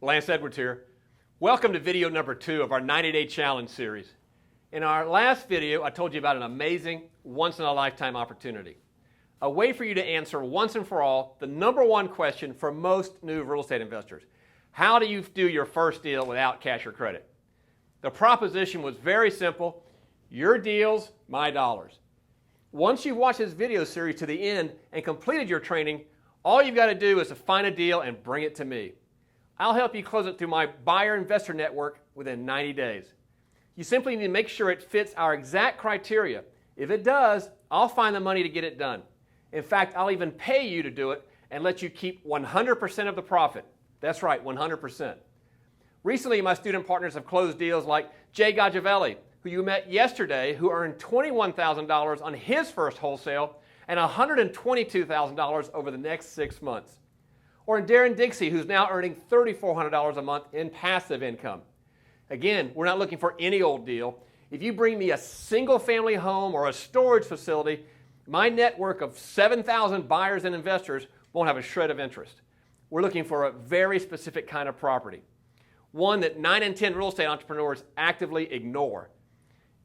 Lance Edwards here. Welcome to video number 2 of our 90-day challenge series. In our last video, I told you about an amazing, once-in-a-lifetime opportunity. A way for you to answer once and for all the number one question for most new real estate investors. How do you do your first deal without cash or credit? The proposition was very simple. Your deals, my dollars. Once you've watched this video series to the end and completed your training, all you've got to do is to find a deal and bring it to me. I'll help you close it through my buyer investor network within 90 days. You simply need to make sure it fits our exact criteria. If it does, I'll find the money to get it done. In fact, I'll even pay you to do it and let you keep 100% of the profit. That's right, 100%. Recently, my student partners have closed deals like Jay Gajavelli, who you met yesterday, who earned $21,000 on his first wholesale and $122,000 over the next 6 months. Or in Darren Dixie, who's now earning $3,400 a month in passive income. Again, we're not looking for any old deal. If you bring me a single family home or a storage facility, my network of 7,000 buyers and investors won't have a shred of interest. We're looking for a very specific kind of property. One that 9 in 10 real estate entrepreneurs actively ignore.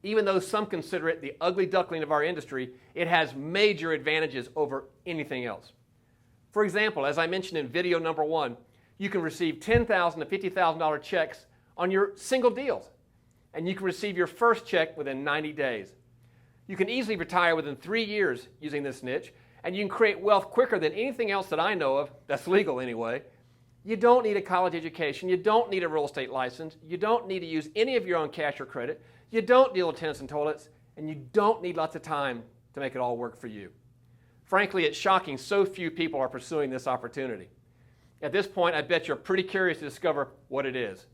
Even though some consider it the ugly duckling of our industry, it has major advantages over anything else. For example, as I mentioned in video number 1, you can receive $10,000 to $50,000 checks on your single deals, and you can receive your first check within 90 days. You can easily retire within 3 years using this niche, and you can create wealth quicker than anything else that I know of, that's legal anyway. You don't need a college education, you don't need a real estate license, you don't need to use any of your own cash or credit, you don't deal with tenants and toilets, and you don't need lots of time to make it all work for you. Frankly, it's shocking so few people are pursuing this opportunity. At this point, I bet you're pretty curious to discover what it is.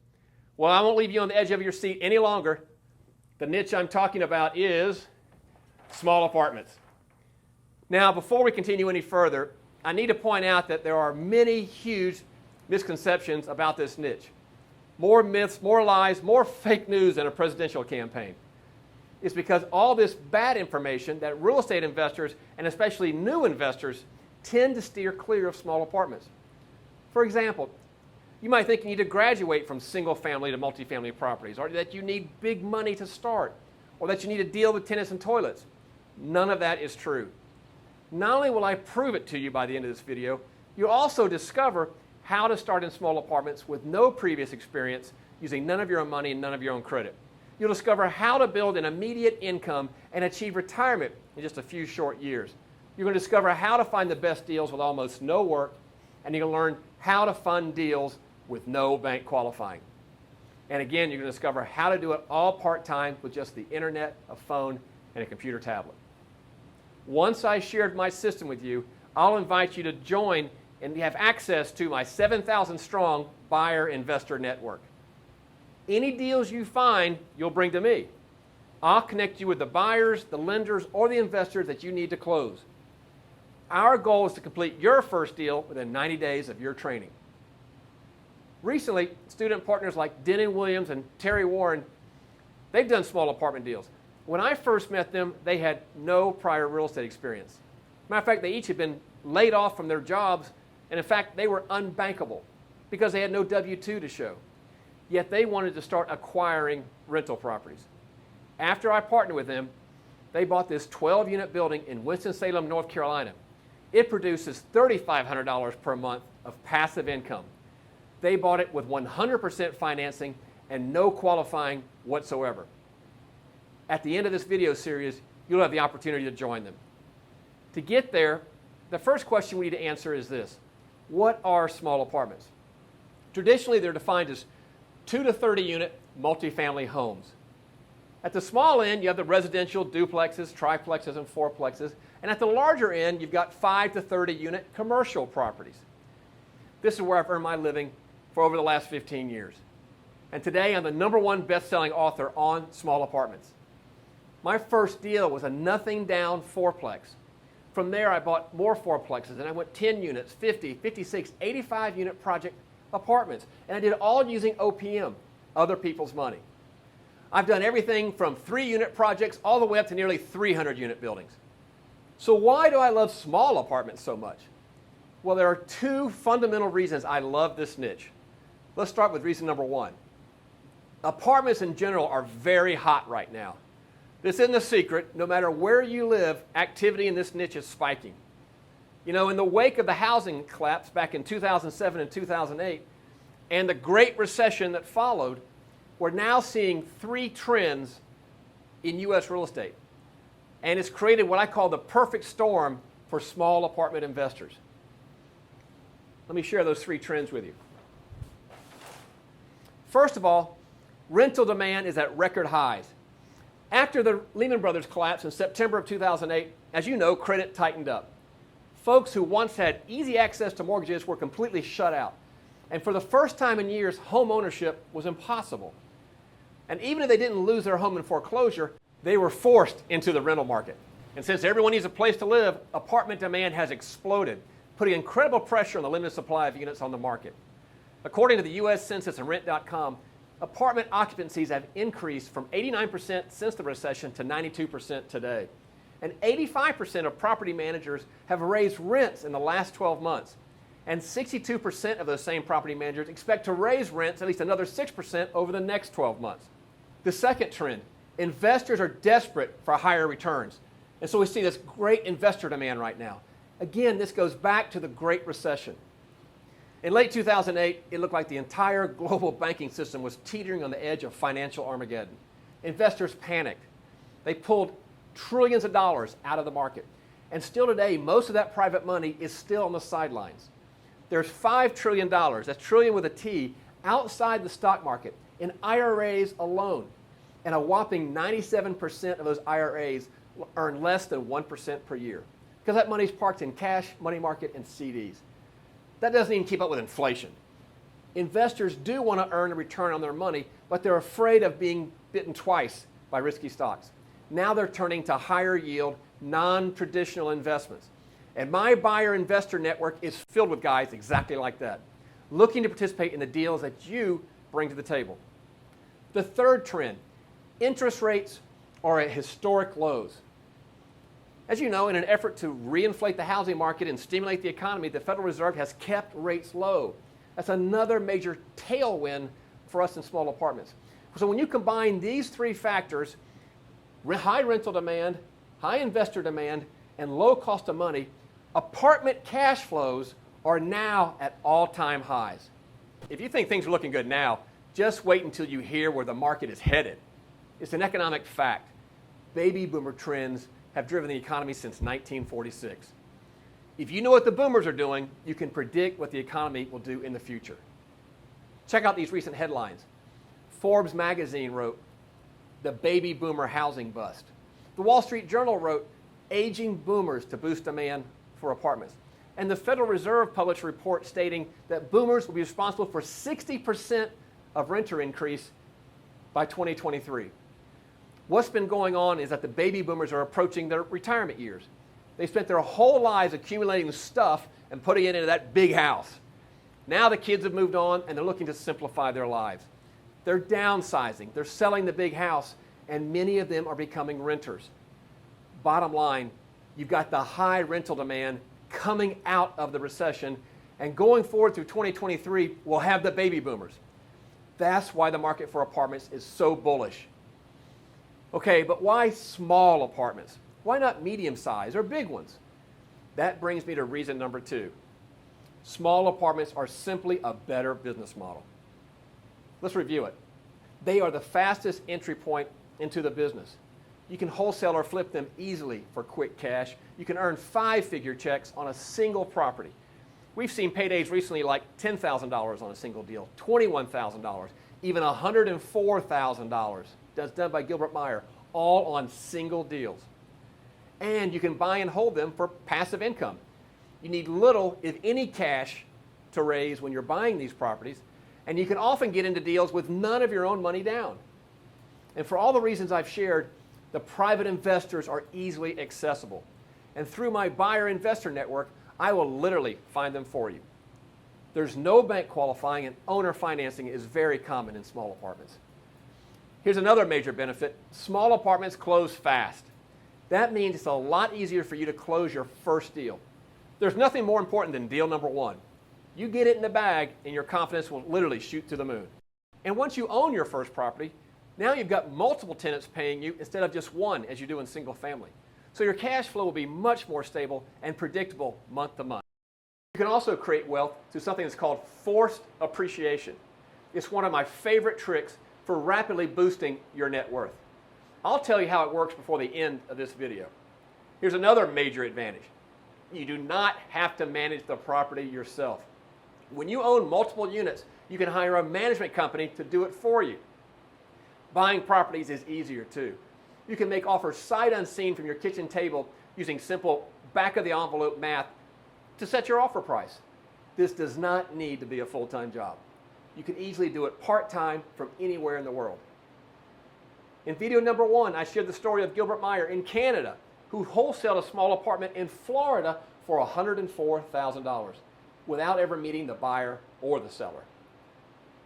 Well, I won't leave you on the edge of your seat any longer. The niche I'm talking about is small apartments. Now, before we continue any further, I need to point out that there are many huge misconceptions about this niche. More myths, more lies, more fake news than a presidential campaign. It's because all this bad information that real estate investors, and especially new investors, tend to steer clear of small apartments. For example, you might think you need to graduate from single family to multifamily properties, or that you need big money to start, or that you need to deal with tenants and toilets. None of that is true. Not only will I prove it to you by the end of this video, you'll also discover how to start in small apartments with no previous experience, using none of your own money and none of your own credit. You'll discover how to build an immediate income and achieve retirement in just a few short years. You're going to discover how to find the best deals with almost no work, and you're going to learn how to fund deals with no bank qualifying. And again, you're going to discover how to do it all part-time with just the internet, a phone, and a computer tablet. Once I shared my system with you, I'll invite you to join and have access to my 7,000 strong buyer investor network. Any deals you find, you'll bring to me. I'll connect you with the buyers, the lenders, or the investors that you need to close. Our goal is to complete your first deal within 90 days of your training. Recently, student partners like Denny Williams and Terry Warren, they've done small apartment deals. When I first met them, they had no prior real estate experience. Matter of fact, they each had been laid off from their jobs, and in fact, they were unbankable because they had no W-2 to show. Yet they wanted to start acquiring rental properties. After I partnered with them, they bought this 12-unit building in Winston-Salem, North Carolina. It produces $3,500 per month of passive income. They bought it with 100% financing and no qualifying whatsoever. At the end of this video series, you'll have the opportunity to join them. To get there, the first question we need to answer is this: what are small apartments? Traditionally, they're defined as 2 to 30 unit multifamily homes. At the small end, you have the residential duplexes, triplexes, and fourplexes. And at the larger end, you've got 5 to 30 unit commercial properties. This is where I've earned my living for over the last 15 years. And today, I'm the #1 best-selling author on small apartments. My first deal was a nothing down fourplex. From there, I bought more fourplexes, and I went 10 units, 50, 56, 85 unit project apartments. And I did it all using OPM, other people's money. I've done everything from 3-unit projects all the way up to nearly 300 unit buildings. So why do I love small apartments so much? Well, there are 2 fundamental reasons I love this niche. Let's start with reason number one. Apartments in general are very hot right now. This isn't a secret. No matter where you live, activity in this niche is spiking. You know, in the wake of the housing collapse back in 2007 and 2008 and the Great Recession that followed, we're now seeing three trends in U.S. real estate. And it's created what I call the perfect storm for small apartment investors. Let me share those three trends with you. First of all, rental demand is at record highs. After the Lehman Brothers collapse in September of 2008, as you know, credit tightened up. Folks who once had easy access to mortgages were completely shut out. And for the first time in years, home ownership was impossible. And even if they didn't lose their home in foreclosure, they were forced into the rental market. And since everyone needs a place to live, apartment demand has exploded, putting incredible pressure on the limited supply of units on the market. According to the U.S. Census and Rent.com, apartment occupancies have increased from 89% since the recession to 92% today. And 85% of property managers have raised rents in the last 12 months. And 62% of those same property managers expect to raise rents at least another 6% over the next 12 months. The second trend, investors are desperate for higher returns. And so we see this great investor demand right now. Again, this goes back to the Great Recession. In late 2008, it looked like the entire global banking system was teetering on the edge of financial Armageddon. Investors panicked. They pulled trillions of dollars out of the market. And still today, most of that private money is still on the sidelines. There's $5 trillion, that's trillion with a T, outside the stock market in IRAs alone. And a whopping 97% of those IRAs earn less than 1% per year. Because that money's parked in cash, money market, and CDs. That doesn't even keep up with inflation. Investors do want to earn a return on their money, but they're afraid of being bitten twice by risky stocks. Now they're turning to higher yield, non-traditional investments. And my buyer investor network is filled with guys exactly like that, looking to participate in the deals that you bring to the table. The third trend, interest rates are at historic lows. As you know, in an effort to reinflate the housing market and stimulate the economy, the Federal Reserve has kept rates low. That's another major tailwind for us in small apartments. So when you combine these three factors, high rental demand, high investor demand, and low cost of money, apartment cash flows are now at all-time highs. If you think things are looking good now, just wait until you hear where the market is headed. It's an economic fact. Baby boomer trends have driven the economy since 1946. If you know what the boomers are doing, you can predict what the economy will do in the future. Check out these recent headlines. Forbes magazine wrote, "The baby boomer housing bust." The Wall Street Journal wrote, "Aging boomers to boost demand for apartments." And the Federal Reserve published a report stating that boomers will be responsible for 60% of renter increase by 2023. What's been going on is that the baby boomers are approaching their retirement years. They spent their whole lives accumulating stuff and putting it into that big house. Now the kids have moved on and they're looking to simplify their lives. They're downsizing, they're selling the big house, and many of them are becoming renters. Bottom line, you've got the high rental demand coming out of the recession, and going forward through 2023, we'll have the baby boomers. That's why the market for apartments is so bullish. Okay, but why small apartments? Why not medium-sized or big ones? That brings me to reason number two. Small apartments are simply a better business model. Let's review it. They are the fastest entry point into the business. You can wholesale or flip them easily for quick cash. You can earn five-figure checks on a single property. We've seen paydays recently like $10,000 on a single deal, $21,000, even $104,000. That's done by Gilbert Meyer, all on single deals. And you can buy and hold them for passive income. You need little, if any, cash to raise when you're buying these properties, and you can often get into deals with none of your own money down. And for all the reasons I've shared, the private investors are easily accessible. And through my buyer investor network, I will literally find them for you. There's no bank qualifying, and owner financing is very common in small apartments. Here's another major benefit. Small apartments close fast. That means it's a lot easier for you to close your first deal. There's nothing more important than deal number one. You get it in the bag and your confidence will literally shoot to the moon. And once you own your first property, now you've got multiple tenants paying you instead of just one as you do in single family. So your cash flow will be much more stable and predictable month to month. You can also create wealth through something that's called forced appreciation. It's one of my favorite tricks for rapidly boosting your net worth. I'll tell you how it works before the end of this video. Here's another major advantage. You do not have to manage the property yourself. When you own multiple units, you can hire a management company to do it for you. Buying properties is easier too. You can make offers sight unseen from your kitchen table using simple back-of-the-envelope math to set your offer price. This does not need to be a full-time job. You can easily do it part-time from anywhere in the world. In video number 1, I shared the story of Gilbert Meyer in Canada, who wholesaled a small apartment in Florida for $104,000 without ever meeting the buyer or the seller.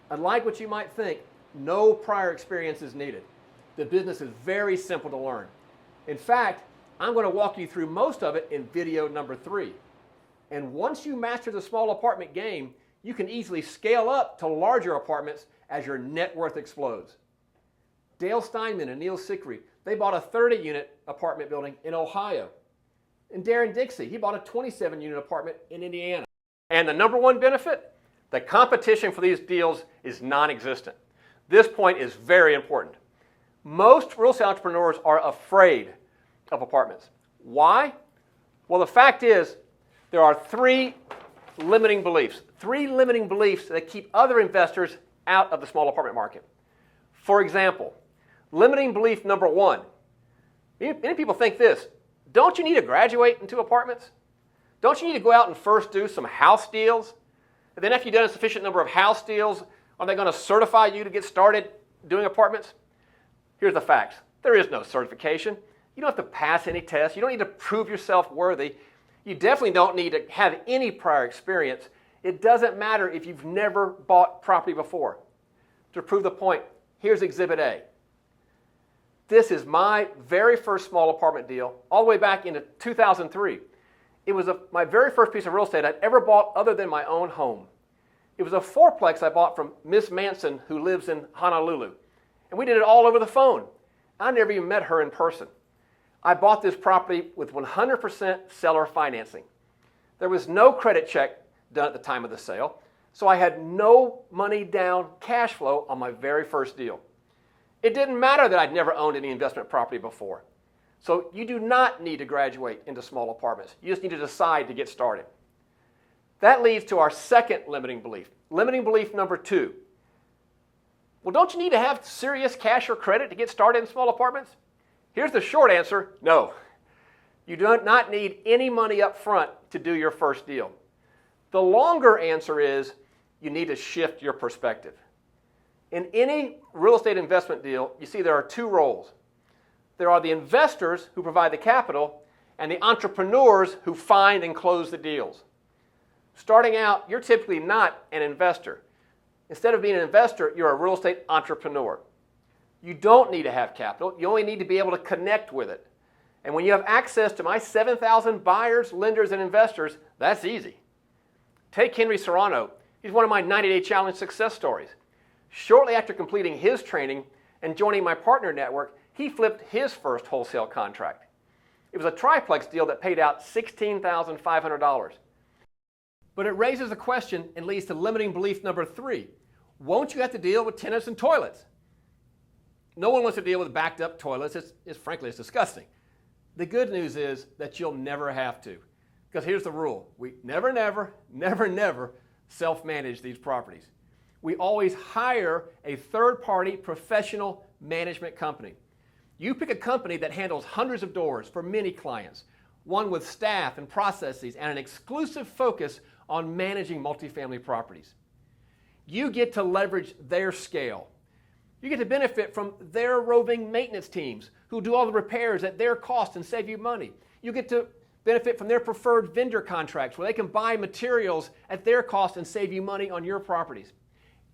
Unlike what you might think, no prior experience is needed. The business is very simple to learn. In fact, I'm going to walk you through most of it in video number 3. And once you master the small apartment game, you can easily scale up to larger apartments as your net worth explodes. Dale Steinman and Neil Sickery, they bought a 30-unit apartment building in Ohio. And Darren Dixie, he bought a 27-unit apartment in Indiana. And the number one benefit? The competition for these deals is non-existent. This point is very important. Most real estate entrepreneurs are afraid of apartments. Why? Well, the fact is there are three limiting beliefs that keep other investors out of the small apartment market. For example, limiting belief number 1. Many people think this: don't you need to graduate into apartments? Don't you need to go out and first do some house deals? And then after you've done a sufficient number of house deals, are they going to certify you to get started doing apartments? Here's the facts. There is no certification. You don't have to pass any tests. You don't need to prove yourself worthy. You definitely don't need to have any prior experience. It doesn't matter if you've never bought property before. To prove the point, here's Exhibit A. This is my very first small apartment deal, all the way back into 2003. It was my very first piece of real estate I'd ever bought other than my own home. It was a fourplex I bought from Miss Manson, who lives in Honolulu. And we did it all over the phone. I never even met her in person. I bought this property with 100% seller financing. There was no credit check done at the time of the sale, so I had no money down cash flow on my very first deal. It didn't matter that I'd never owned any investment property before. So you do not need to graduate into small apartments. You just need to decide to get started. That leads to our second limiting belief. Limiting belief number 2. Well, don't you need to have serious cash or credit to get started in small apartments? Here's the short answer: no. You do not need any money up front to do your first deal. The longer answer is you need to shift your perspective. In any real estate investment deal, you see there are 2 roles. There are the investors who provide the capital and the entrepreneurs who find and close the deals. Starting out, you're typically not an investor. Instead of being an investor, you're a real estate entrepreneur. You don't need to have capital. You only need to be able to connect with it. And when you have access to my 7,000 buyers, lenders, and investors, that's easy. Take Henry Serrano. He's one of my 90-day challenge success stories. Shortly after completing his training and joining my partner network, he flipped his first wholesale contract. It was a triplex deal that paid out $16,500. But it raises a question and leads to limiting belief number 3. Won't you have to deal with tenants and toilets? No one wants to deal with backed up toilets. Frankly, it's disgusting. The good news is that you'll never have to. Because here's the rule. We never self-manage these properties. We always hire a third-party professional management company. You pick a company that handles hundreds of doors for many clients, one with staff and processes and an exclusive focus on managing multifamily properties. You get to leverage their scale. You get to benefit from their roving maintenance teams who do all the repairs at their cost and save you money. You get to benefit from their preferred vendor contracts where they can buy materials at their cost and save you money on your properties.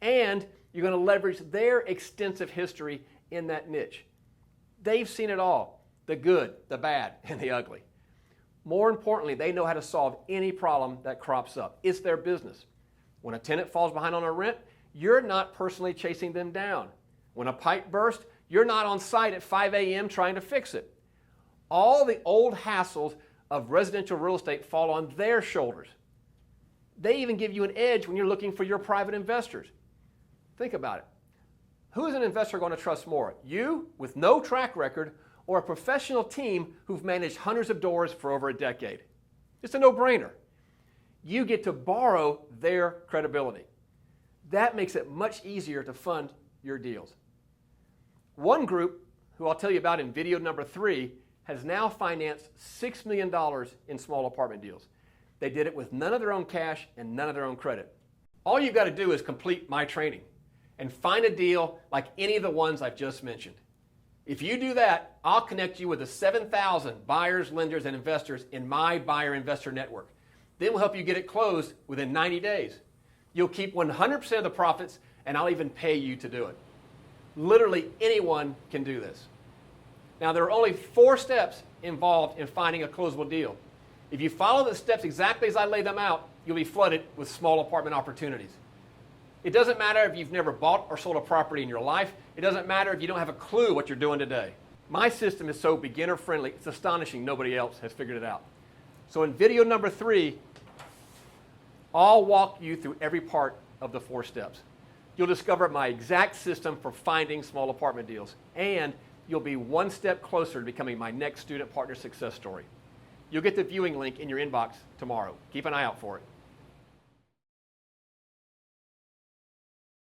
And you're going to leverage their extensive history in that niche. They've seen it all, the good, the bad, and the ugly. More importantly, they know how to solve any problem that crops up. It's their business. When a tenant falls behind on a rent, you're not personally chasing them down. When a pipe bursts, you're not on site at 5 a.m. trying to fix it. All the old hassles of residential real estate fall on their shoulders. They even give you an edge when you're looking for your private investors. Think about it. Who is an investor going to trust more? You, with no track record, or a professional team who've managed hundreds of doors for over a decade? It's a no-brainer. You get to borrow their credibility. That makes it much easier to fund your deals. One group, who I'll tell you about in video number 3, has now financed $6 million in small apartment deals. They did it with none of their own cash and none of their own credit. All you've got to do is complete my training and find a deal like any of the ones I've just mentioned. If you do that, I'll connect you with the 7,000 buyers, lenders, and investors in my buyer investor network. Then we'll help you get it closed within 90 days. You'll keep 100% of the profits, and I'll even pay you to do it. Literally anyone can do this. Now, there are only 4 steps involved in finding a closable deal. If you follow the steps exactly as I lay them out, you'll be flooded with small apartment opportunities. It doesn't matter if you've never bought or sold a property in your life. It doesn't matter if you don't have a clue what you're doing today. My system is so beginner friendly, it's astonishing nobody else has figured it out. So in video number 3, I'll walk you through every part of the 4 steps. You'll discover my exact system for finding small apartment deals, and you'll be one step closer to becoming my next student partner success story. You'll get the viewing link in your inbox tomorrow. Keep an eye out for it.